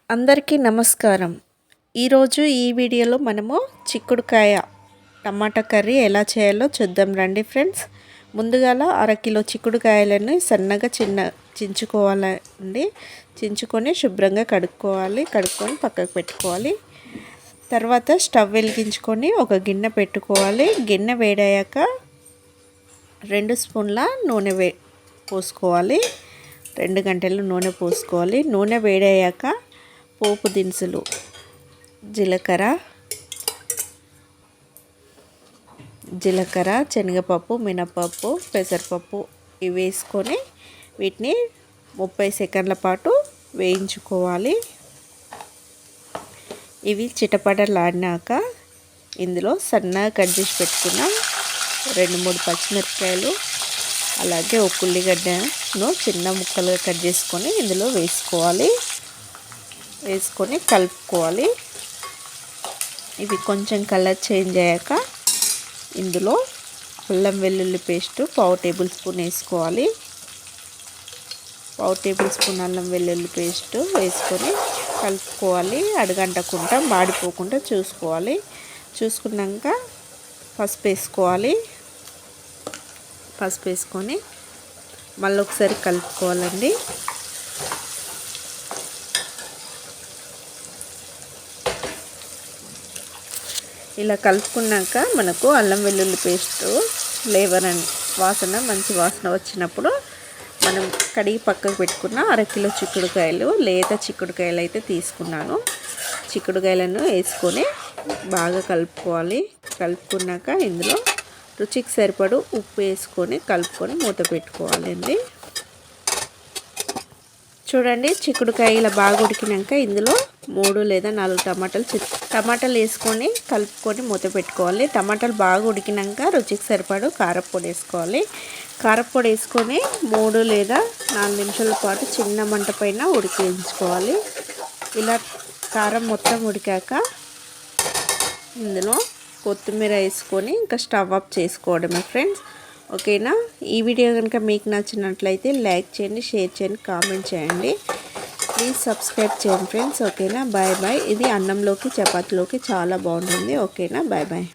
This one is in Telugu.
అందరికీ నమస్కారం. ఈరోజు ఈ వీడియోలో మనము చిక్కుడుకాయ టమాటా కర్రీ ఎలా చేయాలో చూద్దాం రండి ఫ్రెండ్స్. ముందుగాల అరకిలో చిక్కుడుకాయలను సన్నగా చించుకోవాలండి. చించుకొని శుభ్రంగా కడుక్కొని పక్కకు పెట్టుకోవాలి. తర్వాత స్టవ్ వెలిగించుకొని ఒక గిన్నె పెట్టుకోవాలి. గిన్నె వేడయ్యాక 2 స్పూన్ల నూనె పోసుకోవాలి. 2 గంటలు నూనె పోసుకోవాలి. నూనె వేడయ్యాక పోపు దినుసులు జీలకర్ర, శనగపప్పు, మినపప్పు, పెసరపప్పు ఇవి వేసుకొని వీటిని 30 సెకండ్ల పాటు వేయించుకోవాలి. ఇవి చిటపటలాడినాక ఇందులో సన్నగా కట్ చేసి పెట్టుకున్న 2-3 పచ్చిమిరపకాయలు, అలాగే ఒక ఉల్లిగడ్డను చిన్న ముక్కలుగా కట్ చేసుకొని ఇందులో వేసుకొని కలుపుకోవాలి. ఇవి కొంచెం కలర్ చేంజ్ అయ్యాక ఇందులో అల్లం వెల్లుల్లి పేస్ట్ 1/2 టేబుల్ స్పూన్ వేసుకోవాలి. 1/2 టేబుల్ స్పూన్ అల్లం వెల్లుల్లి పేస్ట్ వేసుకొని కలుపుకోవాలి. అడుగంటకుండా మాడిపోకుండా చూసుకున్నాక పసుపు వేసుకొని మళ్ళీ ఒకసారి కలుపుకోవాలండి. ఇలా కలుపుకున్నాక మనకు అల్లం వెల్లుల్లి పేస్ట్ ఫ్లేవర్ అండ్ మంచి వాసన వచ్చినప్పుడు మనం కడిగి పక్కకు పెట్టుకున్న అరకిలో చిక్కుడుకాయలు, లేత చిక్కుడుకాయలు అయితే తీసుకున్నాను. చిక్కుడుకాయలను వేసుకొని బాగా కలుపుకున్నాక ఇందులో రుచికి సరిపడు ఉప్పు వేసుకొని కలుపుకొని మూత పెట్టుకోవాలండి. చూడండి, చిక్కుడుకాయ ఇలా బాగా ఉడికినాక ఇందులో 3 లేదా 4 టమాటాలు వేసుకొని కలుపుకొని మూత పెట్టుకోవాలి. టమాటాలు బాగా ఉడికినాక రుచికి సరిపడు కారపొడి వేసుకోవాలి. కారపొడి వేసుకొని 3 లేదా 4 నిమిషాల పాటు చిన్న మంట పైన ఉడికించుకోవాలి. ఇలా కారం మొత్తం ఉడికాక ఇందులో కొత్తిమీర వేసుకొని ఇంకా స్టవ్ ఆఫ్ చేసుకోవడమే ఫ్రెండ్స్. ఓకేనా? ఈ వీడియో కనుక మీకు నచ్చినట్లయితే లైక్ చేయండి, షేర్ చేయండి, కామెంట్ చేయండి. ప్లీజ్ సబ్స్క్రైబ్ చేయండి ఫ్రెండ్స్. ఓకేనా? Bye bye. ఇది అన్నంలోకి చపాతీలోకి చాలా బాగుంటుంది. ఓకేనా? Bye bye.